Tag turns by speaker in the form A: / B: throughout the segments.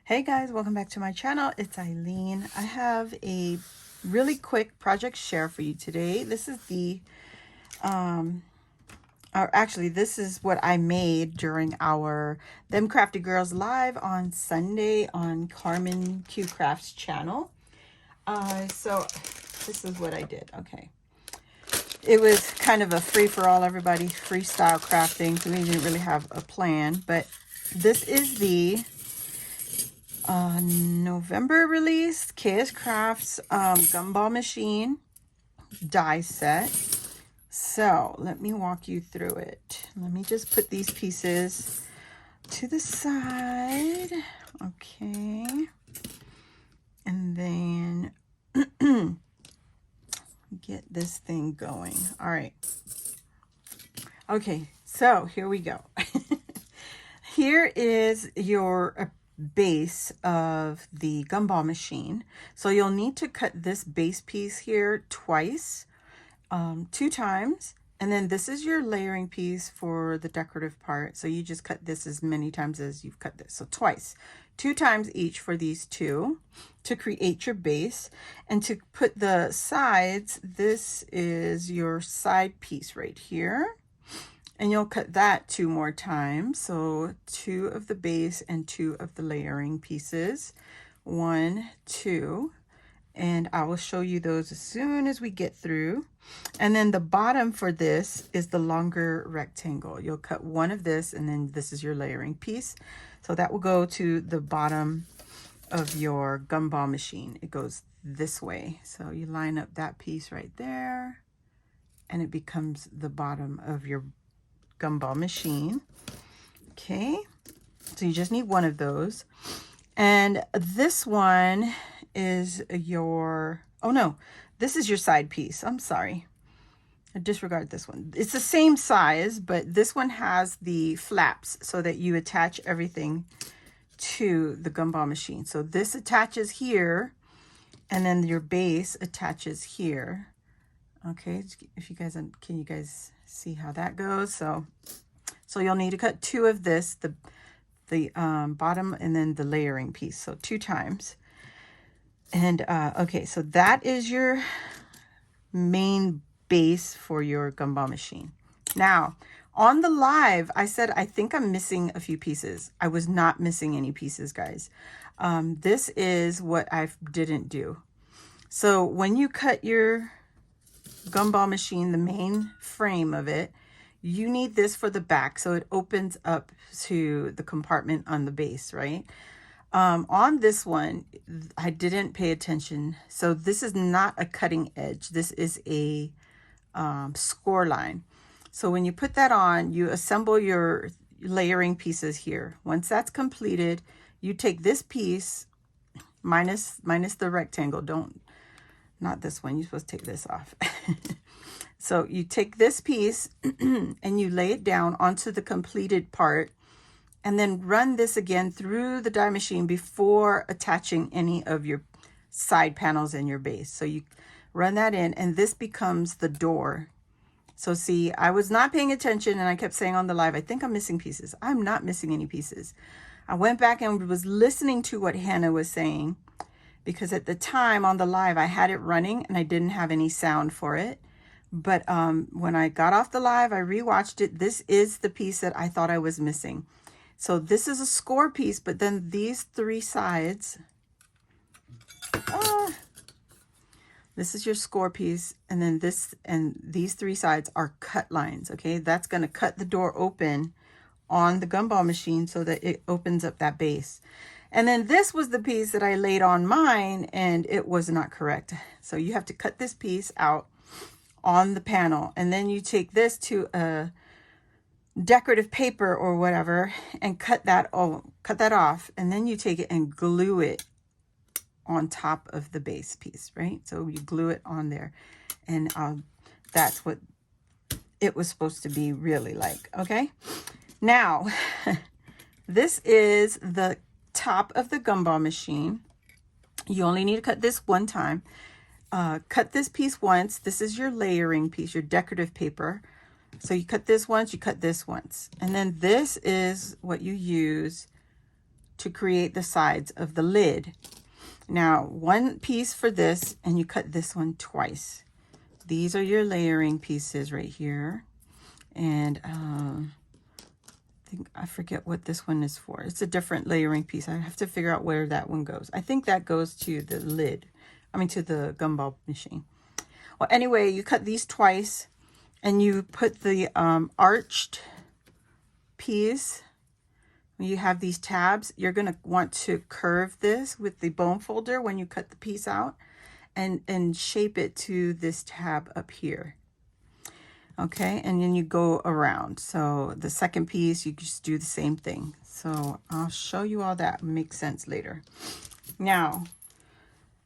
A: Hey guys, welcome back to my channel. It's Eileen. I have a really quick project share for you today. This is this is what I made during our Them Crafty Girls live on Sunday on Carmen Q-Craft's channel. So this is what I did. Okay. It was kind of a free-for-all, everybody, freestyle crafting. So we didn't really have a plan, but this is the November release Kscraft's Gumball machine die set. So let me walk you through it. Let me just put these pieces to the side. Okay. And then get this thing going. All right. Okay, so here we go. Here is your base of the gumball machine. So you'll need to cut this base piece here twice, 2 times, and then this is your layering piece for the decorative part. So you just cut this as many times as you've cut this. So twice, 2 times each for these two to create your base. And to put the sides, this is your side piece right here. And you'll cut that 2 more times. So 2 of the base and 2 of the layering pieces. 1, 2. And I will show you those as soon as we get through. And then the bottom for this is the longer rectangle. You'll cut 1 of this, and then this is your layering piece. So that will go to the bottom of your gumball machine. It goes this way. So you line up that piece right there, and it becomes the bottom of your gumball machine. Okay, so you just need 1 of those. And this one is your, oh no, this is your side piece. I'm sorry, I disregard this one. It's the same size, but this one has the flaps so that you attach everything to the gumball machine. So this attaches here, and then your base attaches here. Okay, if you guys can you guys see how that goes? So you'll need to cut 2 of this, the bottom, and then the layering piece. So 2 times. And okay, so that is your main base for your gumball machine. Now, on the live, I said I think I'm missing a few pieces. I was not missing any pieces, guys. This is what I didn't do. So when you cut your gumball machine, the main frame of it, you need this for the back, so it opens up to the compartment on the base, right? On this one, I didn't pay attention. So this is not a cutting edge. This is a score line. So when you put that on, you assemble your layering pieces here. Once that's completed, you take this piece minus the rectangle. Not this one. You're supposed to take this off. So you take this piece and you lay it down onto the completed part, and then run this again through the die machine before attaching any of your side panels and your base. So you run that in, and this becomes the door. So see, I was not paying attention, and I kept saying on the live, I think I'm missing pieces. I'm not missing any pieces. I went back and was listening to what Hannah was saying, because at the time on the live, I had it running and I didn't have any sound for it. But when I got off the live, I rewatched it. This is the piece that I thought I was missing. So this is a score piece, but then these 3 sides, this is your score piece, and then this and these 3 sides are cut lines. Okay, that's going to cut the door open on the gumball machine so that it opens up that base. And then this was the piece that I laid on mine, and it was not correct. So you have to cut this piece out on the panel, and then you take this to a decorative paper or whatever and cut that off, and then you take it and glue it on top of the base piece, right? So you glue it on there, and that's what it was supposed to be really like. Okay, now this is the top of the gumball machine. You only need to cut this 1 time. Cut this piece once. This is your layering piece, your decorative paper. So you cut this once, you cut this once. And then this is what you use to create the sides of the lid. Now, one piece for this, and you cut this one twice. These are your layering pieces right here. And I forget what this one is for. It's a different layering piece. I have to figure out where that one goes. I think that goes to the lid. I mean, to the gumball machine. Well, anyway, you cut these twice, and you put the arched piece. When you have these tabs, you're going to want to curve this with the bone folder when you cut the piece out, and shape it to this tab up here. Okay, and then you go around. So the second piece, you just do the same thing. So I'll show you all that. Makes sense later. Now,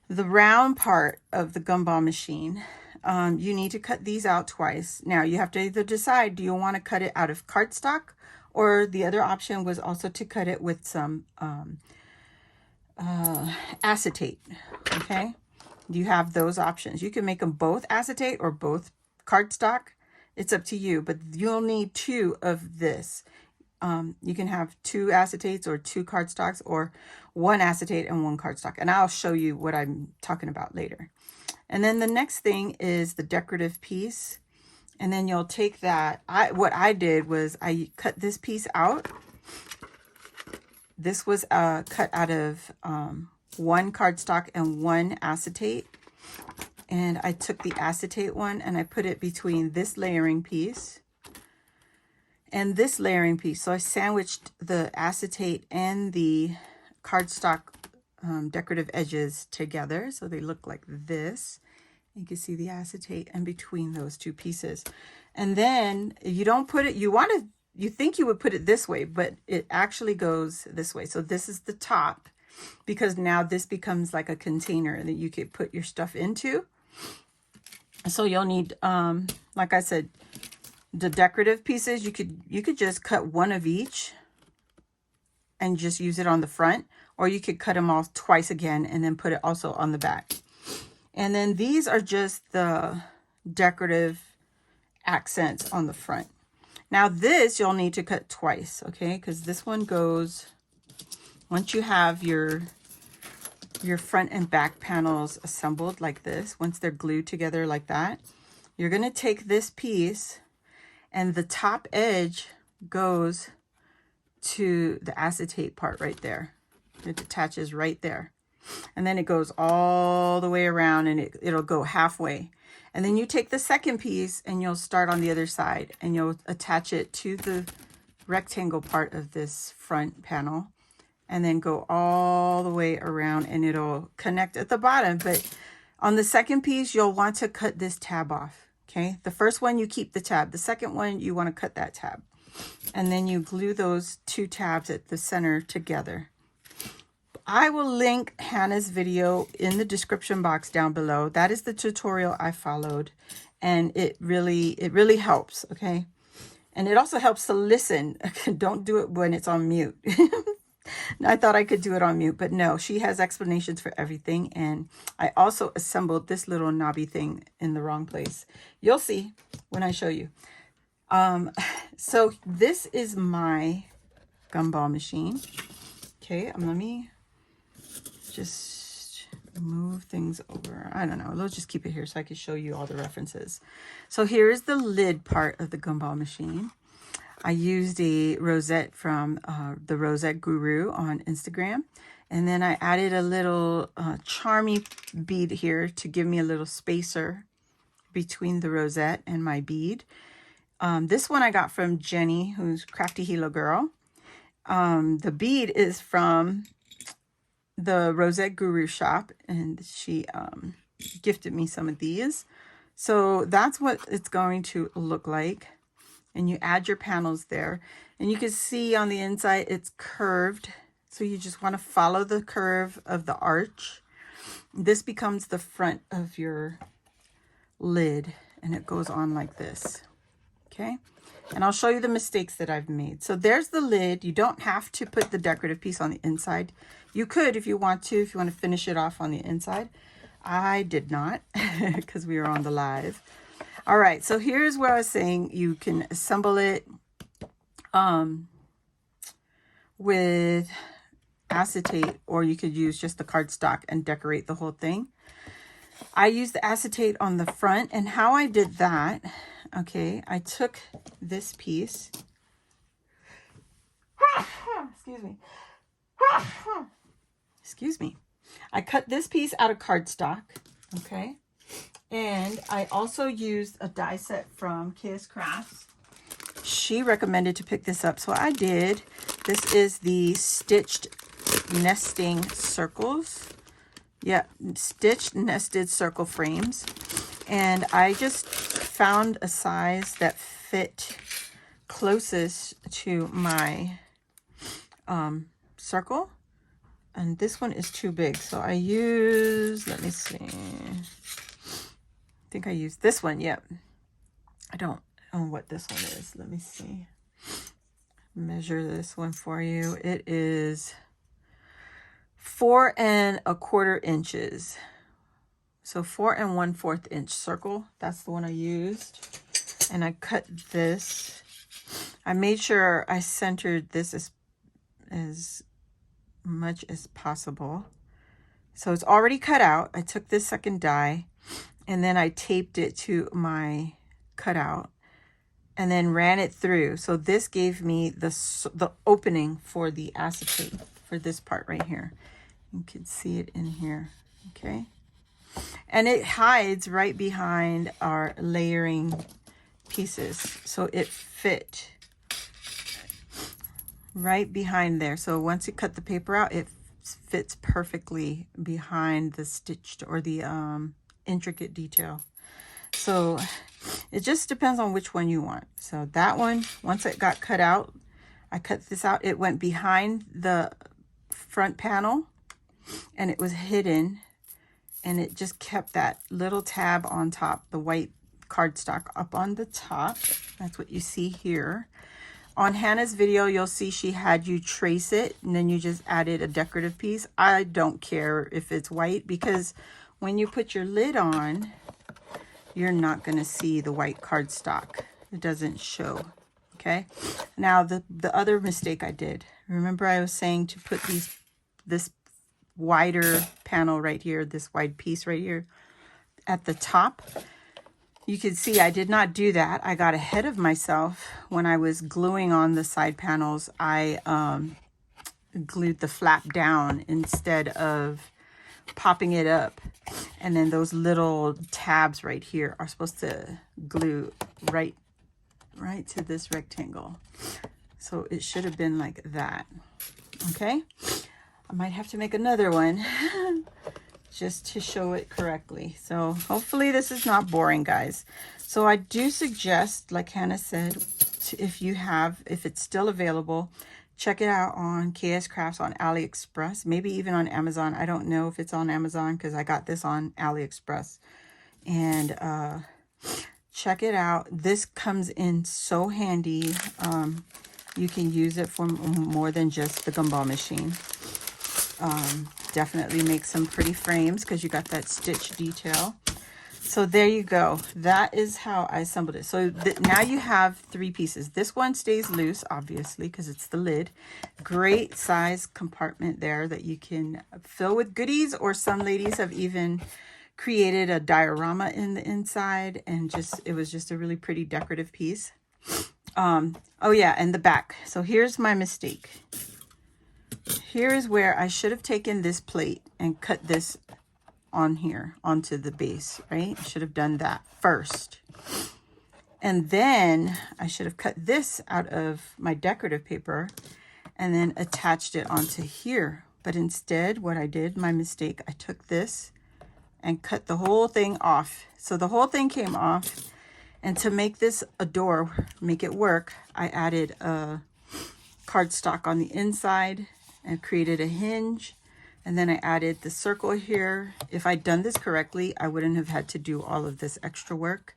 A: the round part of the gumball machine, you need to cut these out twice. Now, you have to either decide, do you want to cut it out of cardstock? Or the other option was also to cut it with some acetate, okay? You have those options. You can make them both acetate or both cardstock. It's up to you, but you'll need 2 of this. You can have 2 acetates or 2 cardstocks, or 1 acetate and 1 cardstock. And I'll show you what I'm talking about later. And then the next thing is the decorative piece. And then you'll take that. What I did was I cut this piece out. This was cut out of 1 cardstock and 1 acetate. And I took the acetate one and I put it between this layering piece and this layering piece. So I sandwiched the acetate and the cardstock decorative edges together. So they look like this. You can see the acetate in between those 2 pieces. And then you don't put it, you think you would put it this way, but it actually goes this way. So this is the top, because now this becomes like a container that you could put your stuff into. So you'll need, like I said, the decorative pieces, you could just cut 1 of each and just use it on the front, or you could cut them off twice again and then put it also on the back. And then these are just the decorative accents on the front. Now this you'll need to cut twice, okay? Because this one goes, once you have your front and back panels assembled like this, once they're glued together like that, you're going to take this piece, and the top edge goes to the acetate part right there. It attaches right there. And then it goes all the way around, and it'll go halfway. And then you take the second piece and you'll start on the other side, and you'll attach it to the rectangle part of this front panel, and then go all the way around, and it'll connect at the bottom. But on the second piece, you'll want to cut this tab off, okay? The first one, you keep the tab. The second one, you want to cut that tab. And then you glue those 2 tabs at the center together. I will link Hannah's video in the description box down below. That is the tutorial I followed, and it really helps, okay? And it also helps to listen. Don't do it when it's on mute. I thought I could do it on mute, but no, she has explanations for everything. And I also assembled this little knobby thing in the wrong place. You'll see when I show you. So this is my gumball machine. Okay, let me just move things over. I don't know. Let's just keep it here so I can show you all the references. So here's the lid part of the gumball machine. I used a rosette from the Rosette Guru on Instagram. And then I added a little charmy bead here to give me a little spacer between the rosette and my bead. This one I got from Jenny, who's Crafty Hilo Girl. The bead is from the Rosette Guru shop, and she gifted me some of these. So that's what it's going to look like. And you add your panels there, and you can see on the inside it's curved. So you just want to follow the curve of the arch. This becomes the front of your lid, and it goes on like this. Okay. And I'll show you the mistakes that I've made. So there's the lid. You don't have to put the decorative piece on the inside. You could if you want to finish it off on the inside. I did not because we were on the live. All right, so here's where I was saying you can assemble it with acetate, or you could use just the cardstock and decorate the whole thing. I used the acetate on the front, and how I did that, okay, I took this piece. Excuse me. Excuse me. I cut this piece out of cardstock, okay? And I also used a die set from Kscraft. She recommended to pick this up, so I did. This is the stitched nesting circles. Yeah, stitched nested circle frames. And I just found a size that fit closest to my circle. And this one is too big, so I use, let me see. I think I used this one, yep. I don't know what this one is. Let me see. Measure this one for you. It is 4 1/4 inches. So 4 1/4 inch circle. That's the one I used. And I cut this. I made sure I centered this as much as possible. So it's already cut out. I took this second die and then I taped it to my cutout and then ran it through. So this gave me the opening for the acetate for this part right here. You can see it in here, okay? And it hides right behind our layering pieces. So it fit right behind there. So once you cut the paper out, it fits perfectly behind the stitched or the intricate detail. So it just depends on which one you want. So that one, once it got cut out, I cut this out. It went behind the front panel and it was hidden, and it just kept that little tab on top, the white cardstock up on the top. That's what you see here. On Hannah's video, you'll see she had you trace it and then you just added a decorative piece. I don't care if it's white, because when you put your lid on, you're not going to see the white cardstock. It doesn't show, okay? Now, the other mistake I did, remember I was saying to put this wider panel right here, this wide piece right here at the top. You can see I did not do that. I got ahead of myself when I was gluing on the side panels. I glued the flap down instead of popping it up. And then those little tabs right here are supposed to glue right to this rectangle. So it should have been like that. Okay. I might have to make another one just to show it correctly. So hopefully this is not boring, guys. So I do suggest, like Hannah said, if it's still available, check it out on Kscraft on AliExpress, maybe even on Amazon. I don't know if it's on Amazon because I got this on AliExpress. And check it out. This comes in so handy. You can use it for more than just the gumball machine. Definitely make some pretty frames because you got that stitch detail. So there you go. That is how I assembled it. So now you have 3 pieces. This one stays loose, obviously, because it's the lid. Great size compartment there that you can fill with goodies, or some ladies have even created a diorama in the inside, and it was just a really pretty decorative piece. Oh yeah, and the back. So here's my mistake. Here is where I should have taken this plate and cut this on here onto the base, right? I should have done that first. And then I should have cut this out of my decorative paper and then attached it onto here. But instead, what I did, my mistake, I took this and cut the whole thing off. So the whole thing came off. And to make this a door, make it work, I added a cardstock on the inside and created a hinge. And then I added the circle here. If I'd done this correctly, I wouldn't have had to do all of this extra work.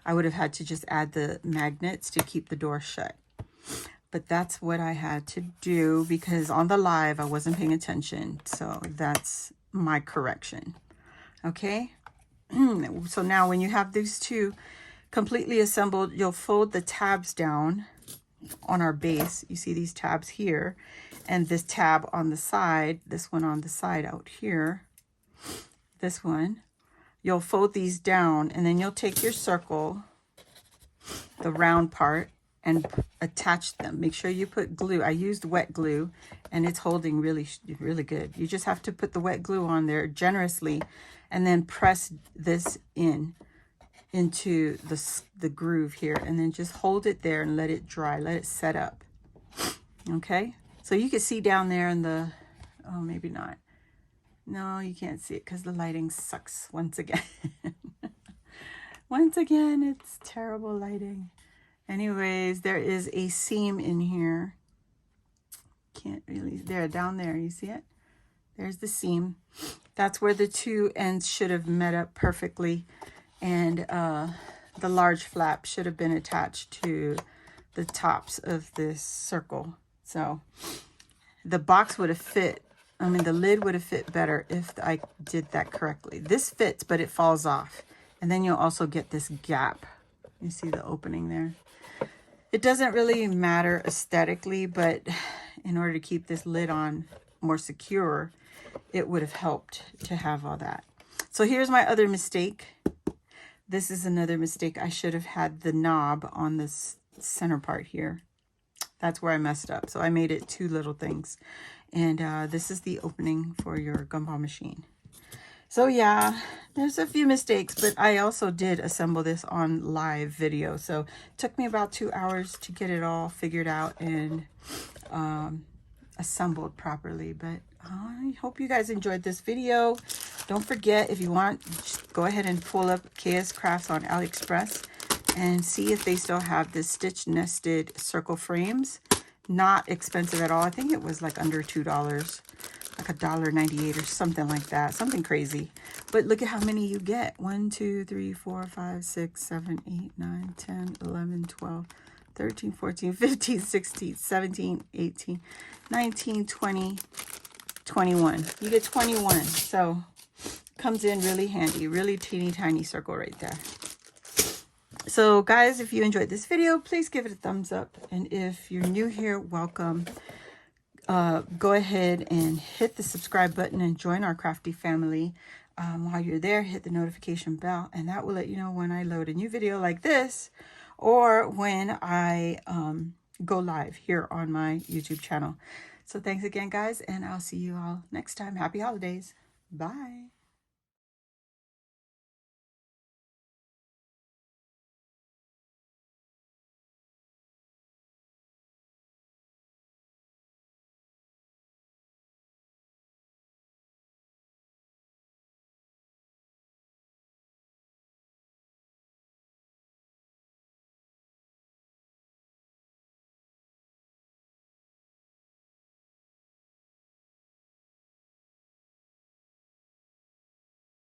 A: I would have had to just add the magnets to keep the door shut. But that's what I had to do because on the live, I wasn't paying attention. So that's my correction. Okay. So now when you have these two completely assembled, you'll fold the tabs down on our base, you see these tabs here, and this tab on the side, this one on the side out here, this one, you'll fold these down, and then you'll take your circle, the round part, and attach them. Make sure you put glue. I used wet glue, and it's holding really, really good. You just have to put the wet glue on there generously, and then press this into the groove here, and then just hold it there and let it dry, let it set up. Okay, so you can see down there in the, oh, maybe not. No, you can't see it because the lighting sucks once again. Once again, it's terrible lighting. Anyways, there is a seam in here. Can't really, there, down there, you see it? There's the seam. That's where the two ends should have met up perfectly. And the large flap should have been attached to the tops of this circle. So the box would have fit, I mean, the lid would have fit better if I did that correctly. This fits, but it falls off. And then you'll also get this gap. You see the opening there? It doesn't really matter aesthetically, but in order to keep this lid on more secure, it would have helped to have all that. So here's my other mistake. This is another mistake. I should have had the knob on this center part here. That's where I messed up. So I made it two little things. And this is the opening for your gumball machine. So yeah, there's a few mistakes, but I also did assemble this on live video. So it took me about 2 hours to get it all figured out and assembled properly. But I hope you guys enjoyed this video. Don't forget, if you want, just go ahead and pull up Kscraft on AliExpress and see if they still have the stitch nested circle frames. Not expensive at all. I think it was like under $2. Like $1.98 or something like that, something crazy. But look at how many you get. 1, 2, 3, 4, 5, 6, 7, 8, 9, 10, 11, 12, 13, 14, 15, 16, 17, 18, 19, 20, 21. You get 21. So comes in really handy. Really teeny tiny circle right there. So guys, if you enjoyed this video, please give it a thumbs up. And if you're new here, welcome. Go ahead and hit the subscribe button and join our crafty family. While you're there, hit the notification bell, and that will let you know when I load a new video like this, or when I go live here on my YouTube channel. So thanks again, guys, and I'll see you all next time. Happy holidays. Bye.